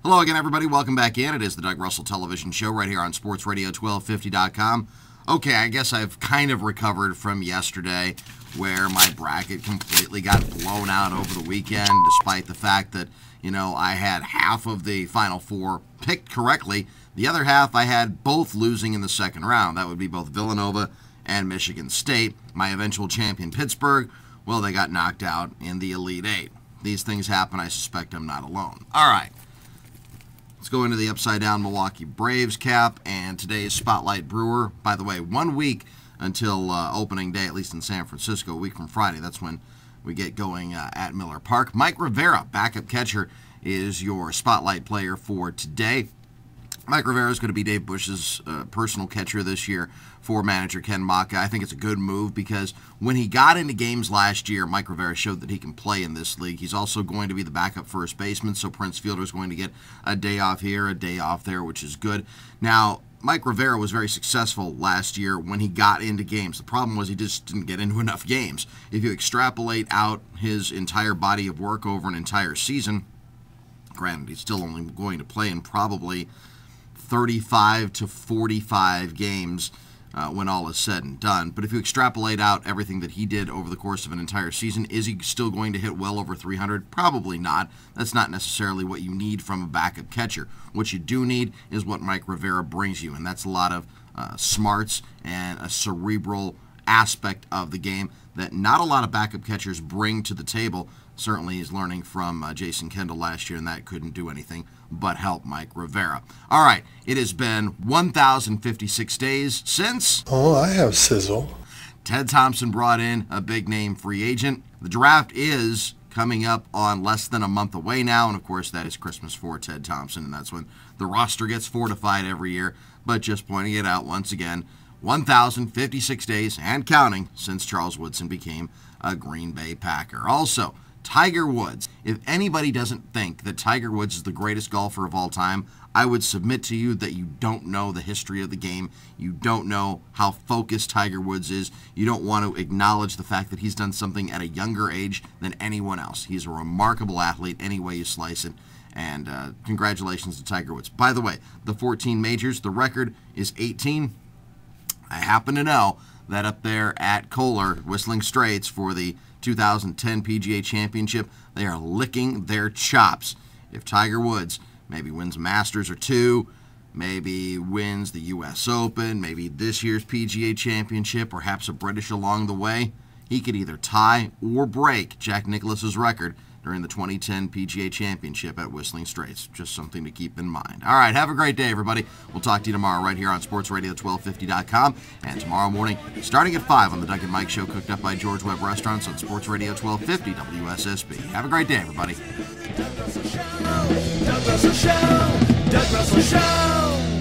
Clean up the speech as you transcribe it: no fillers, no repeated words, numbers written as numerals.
Hello again, everybody. Welcome back in. It is the Doug Russell Television Show right here on SportsRadio1250.com. Okay, I guess I've kind of recovered from yesterday where my bracket completely got blown out over the weekend, despite the fact that, I had half of the Final Four picked correctly. The other half I had both losing in the second round. That would be both Villanova and Michigan State. My eventual champion, Pittsburgh, well, they got knocked out in the Elite Eight. These things happen. I suspect I'm not alone. All right. Let's go into the upside-down Milwaukee Braves cap and today's Spotlight Brewer. By the way, 1 week until opening day, at least in San Francisco, a week from Friday. That's when we get going at Miller Park. Mike Rivera, backup catcher, is your Spotlight player for today. Mike Rivera is going to be Dave Bush's personal catcher this year for manager Ken Maka. I think it's a good move because when he got into games last year, Mike Rivera showed that he can play in this league. He's also going to be the backup first baseman, so Prince Fielder is going to get a day off here, a day off there, which is good. Now, Mike Rivera was very successful last year when he got into games. The problem was he just didn't get into enough games. If you extrapolate out his entire body of work over an entire season, granted, he's still only going to play in probably 35 to 45 games when all is said and done. But if you extrapolate out everything that he did over the course of an entire season, is he still going to hit well over 300? Probably not. That's not necessarily what you need from a backup catcher. What you do need is what Mike Rivera brings you, and that's a lot of smarts and a cerebral aspect of the game that not a lot of backup catchers bring to the table. Certainly he's learning from Jason Kendall last year, and that couldn't do anything but help Mike Rivera. All right, it has been 1,056 days since... Oh, I have sizzle. Ted Thompson brought in a big-name free agent. The draft is coming up on less than a month away now, and of course that is Christmas for Ted Thompson, and that's when the roster gets fortified every year. But just pointing it out once again, 1,056 days and counting since Charles Woodson became a Green Bay Packer. Also, Tiger Woods. If anybody doesn't think that Tiger Woods is the greatest golfer of all time, I would submit to you that you don't know the history of the game. You don't know how focused Tiger Woods is. You don't want to acknowledge the fact that he's done something at a younger age than anyone else. He's a remarkable athlete any way you slice it. And congratulations to Tiger Woods. By the way, the 14 majors, the record is 18. I happen to know that up there at Kohler, Whistling Straits, for the 2010 PGA Championship, they are licking their chops. If Tiger Woods maybe wins a Masters or two, maybe wins the U.S. Open, maybe this year's PGA Championship, perhaps a British along the way, he could either tie or break Jack Nicklaus's record during the 2010 PGA Championship at Whistling Straits. Just something to keep in mind. All right, have a great day, everybody. We'll talk to you tomorrow right here on SportsRadio1250.com, and tomorrow morning, starting at 5 on the Doug and Mike Show, cooked up by George Webb Restaurants on Sports Radio 1250 WSSB. Have a great day, everybody. Doug Russell Show. Doug Russell Show. Doug Russell Show.